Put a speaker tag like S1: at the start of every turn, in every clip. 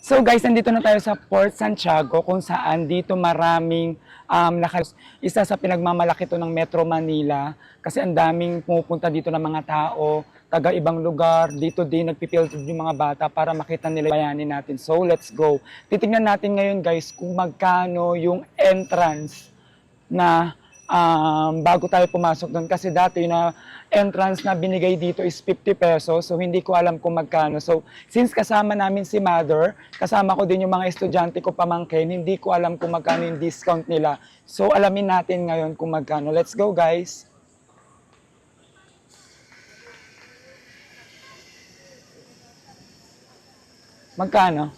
S1: So guys, nandito na tayo sa Port Santiago kung saan dito maraming isa sa pinagmamalaki to ng Metro Manila kasi ang daming pumupunta dito ng mga tao, taga ibang lugar, dito din nagpipilter yung mga bata para makita nila yung bayanin natin. So let's go. Titingnan natin ngayon guys kung magkano yung entrance na bago tayo pumasok doon kasi dati na entrance na binigay dito is 50 pesos, so hindi ko alam kung magkano. So since kasama namin si mother, kasama ko din yung mga estudyante ko pamangkin, hindi ko alam kung magkano yung discount nila. So alamin natin ngayon kung magkano. Let's go guys. Magkano?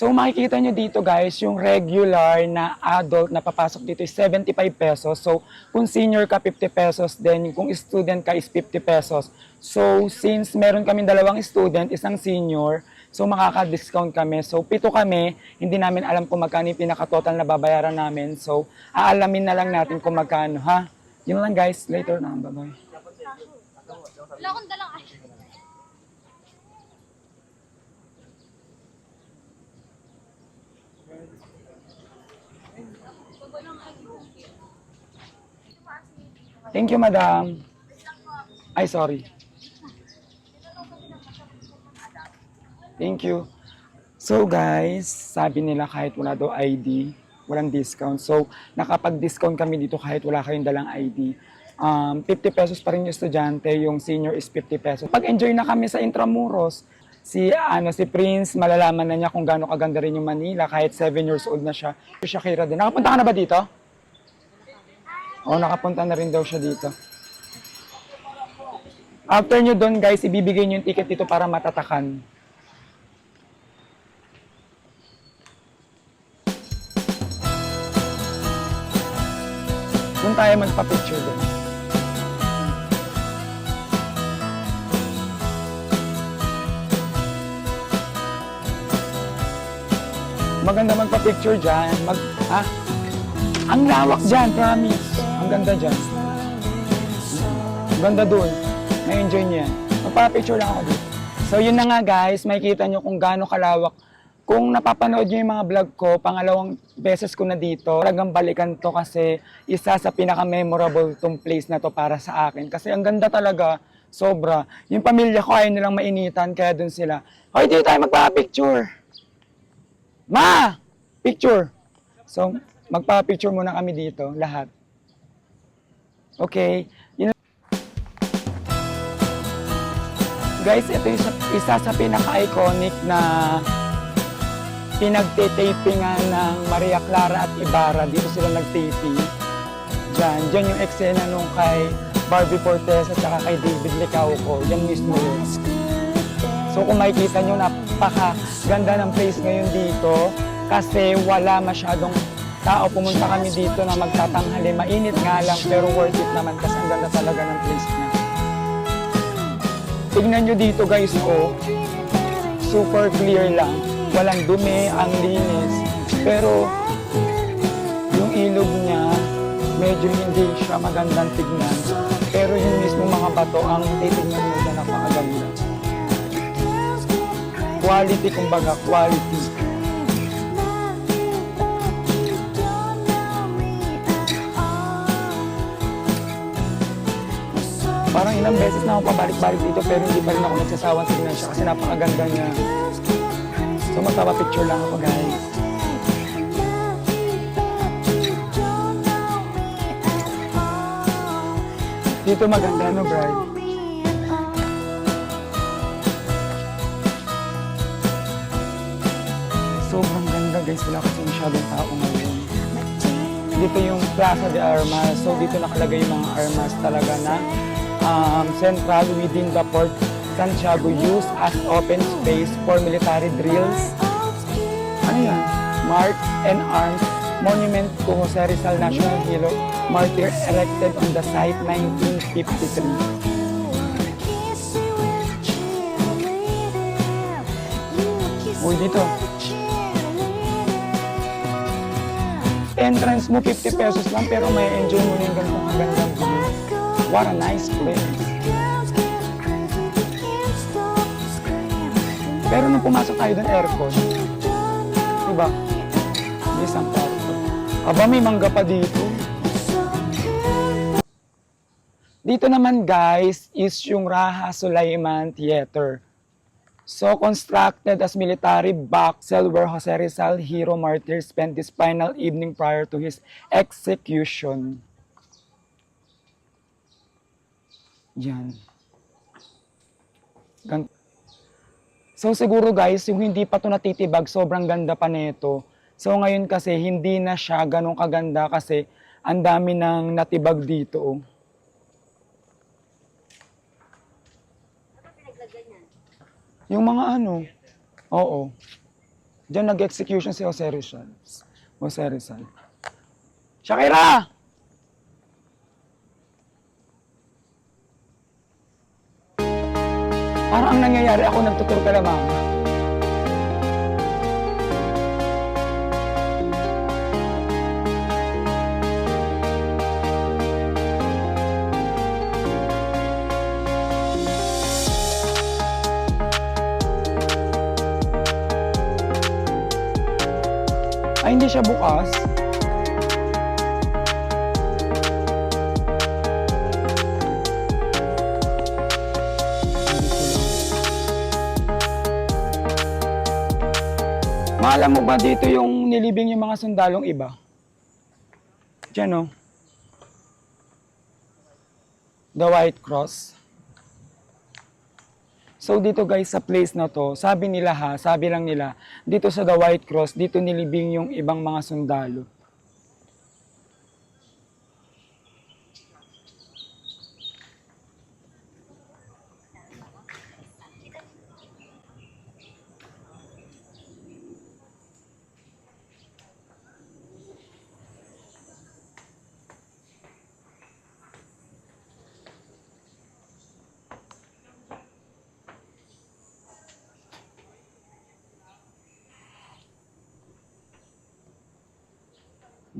S1: So makikita nyo dito guys, yung regular na adult na papasok dito is 75 pesos. So kung senior ka 50 pesos, then kung student ka is 50 pesos. So since meron kaming dalawang student, isang senior, so makaka-discount kami. So 7 kami, hindi namin alam kung magkano yung pinaka-total na babayaran namin. So aalamin na lang natin kung magkano, ha? Yun lang guys, later na, bye-bye.
S2: Wala akong dalang ay.
S1: Thank you, madam. Ay, sorry. Thank you. So guys, sabi nila kahit wala daw ID, walang discount. So nakapag-discount kami dito kahit wala kayong dalang ID. 50 pesos pa rin yung estudyante, yung senior is 50 pesos. Pag-enjoy na kami sa Intramuros, si Prince, malalaman na niya kung gaano kaganda rin yung Manila kahit 7 years old na siya. Shakira din. Nakapunta ka na ba dito? Oo, nakapunta na rin daw siya dito. After nyo doon guys, ibibigay nyo yung ticket dito para matatakan. Doon tayo magpa-picture doon. Maganda magpa-picture dyan. Ang lawak dyan, promise. Ang ganda dyan. Ang ganda doon. Na-enjoy niya. Magpa-picture lang ako dito. So yun na nga guys, makikita nyo kung gaano kalawak. Kung napapanood nyo yung mga vlog ko, pangalawang beses ko na dito, talagang balikan to kasi isa sa pinaka-memorable tong place na to para sa akin. Kasi ang ganda talaga, sobra. Yung pamilya ko ayaw nilang mainitan, kaya dun sila, "Hoy, dito tayo magpa-picture." "Ma! Picture!" So, magpa-picture muna kami dito, lahat. Okay. Guys, ito yung isa sa pinaka-iconic na pinagtitapingan ng Maria Clara at Ibarra. Dito sila nagtaping. Diyan yung eksena nung kay Barbie Fortes at saka kay David Licauco. Yan mismo yun. So kung makikita nyo, napakaganda ng place ngayon dito kasi wala masyadong tao. Pumunta kami dito na magtatanghali. Mainit nga lang pero worth it naman kasi ang ganda talaga ng place na. Tignan nyo dito guys, oh. Super clear lang. Walang dumi, ang linis. Pero yung ilog niya, medyo hindi siya magandang tignan. Pero yung mismo mga bato, ang titignan nyo na napakaganda. Quality, kumbaga, quality. Parang ilang beses na ako pabalik-balik dito pero hindi pa rin ako nagsasawang tignan siya kasi napakaganda niya. So magpapapicture lang ako guys. Dito maganda no, Bride? Sobrang ganda guys, wala kasi masyadong tao ngayon. Dito yung Plaza de Armas, so dito nakalagay yung mga armas talaga na central within the Port Santiago used as open space for military drills. Ano yan? Mark and Arms Monument to Jose Rizal National Hero Martyr erected on the site 1953. Uy, dito. entrance mo 50 pesos lang pero may enjoy mo yung ganitong kagandang view. What a nice place. Pero nung pumasok tayo doon, aircon. Diba? May isang kwarto. Aba, may mangga pa dito. Dito naman guys is yung Raha Sulaiman Theater. So constructed as military backcell where Jose Rizal, hero martyr, spent his final evening prior to his execution. Yan. So siguro guys, yung hindi pa to natitibag, sobrang ganda pa nito. So ngayon kasi hindi na siya ganun kaganda kasi ang dami ng natibag dito. Oh. Yung mga ano, oo. Diyan nag-execution si Jose Rizal. Jose Rizal. Shakira! Parang ang nangyayari ako nagtutur ka lamang. Ay, hindi siya bukas. Maalam mo ba dito yung nilibing yung mga sundalong iba? Diyan, oh. The White Cross. So dito guys sa place na to, sabi lang nila, dito sa The White Cross, dito nilibing yung ibang mga sundalo.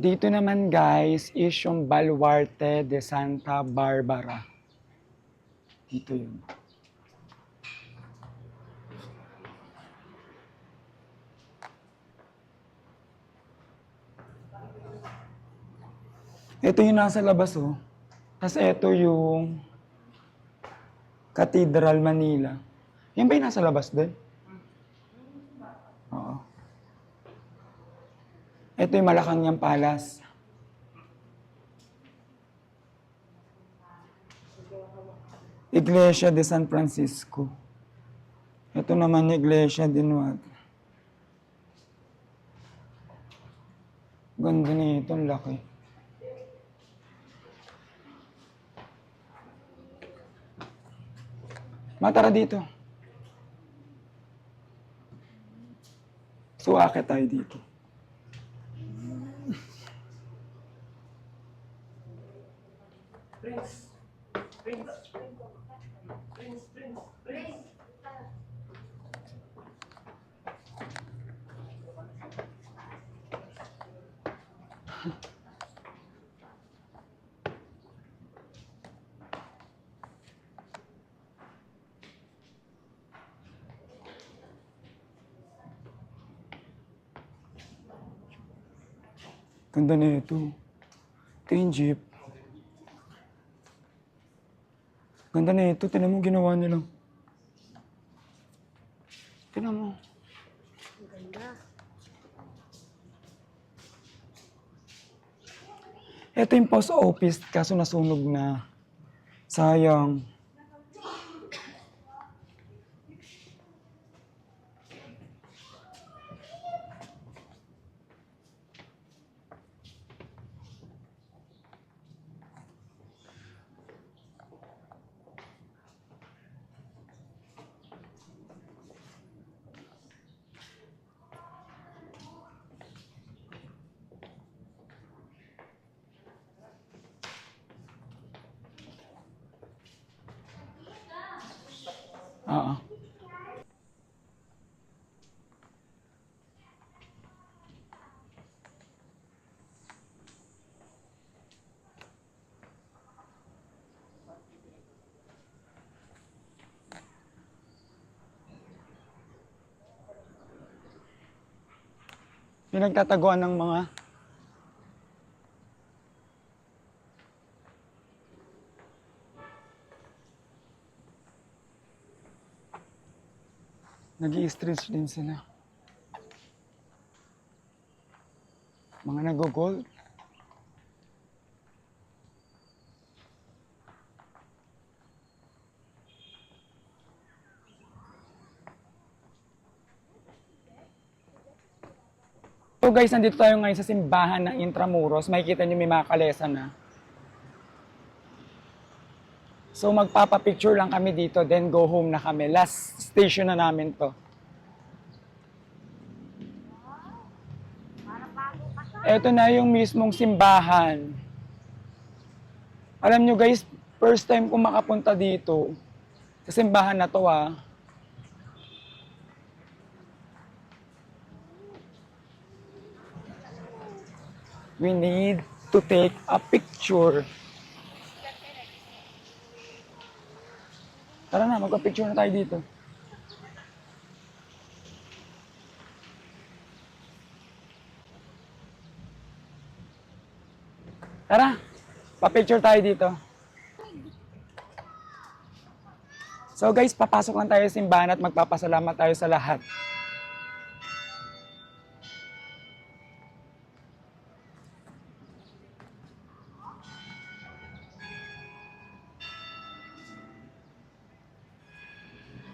S1: Dito naman guys is yung Baluarte de Santa Barbara. Dito yun. Ito yung nasa labas oh. Tapos ito yung Cathedral Manila. Yan ba yung nasa labas din? Oo. Ito yung Malacanang Palace. Iglesia de San Francisco. Ito naman yung Iglesia de Nuevo. Ganda nito, ang laki. Matara dito. So, akit tayo dito. Ganda na ito. Ito yung jeep. Ganda na ito. Tinan mo ginawa nila. Tinan mo.
S2: Ganda.
S1: Ito yung post office kaso nasunog na. Sayang. Pinagtataguan ng mga nag-i-stretch din sila. Mga nag-gold. So guys, nandito tayo ngayon sa simbahan ng Intramuros. Makikita niyo may mga kalesa na. So magpapapicture lang kami dito, then go home na kami. Last station na namin to. Ito na yung mismong simbahan. Alam nyo guys, first time ko makapunta dito sa simbahan na to ah. We need to take a picture. Tara na, magpa-picture na tayo dito. Tara, pa-picture tayo dito. So guys, papasok lang tayo sa simbahan at magpapasalamat tayo sa lahat.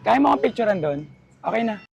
S1: Kaya mo akong picturean doon? Okay na.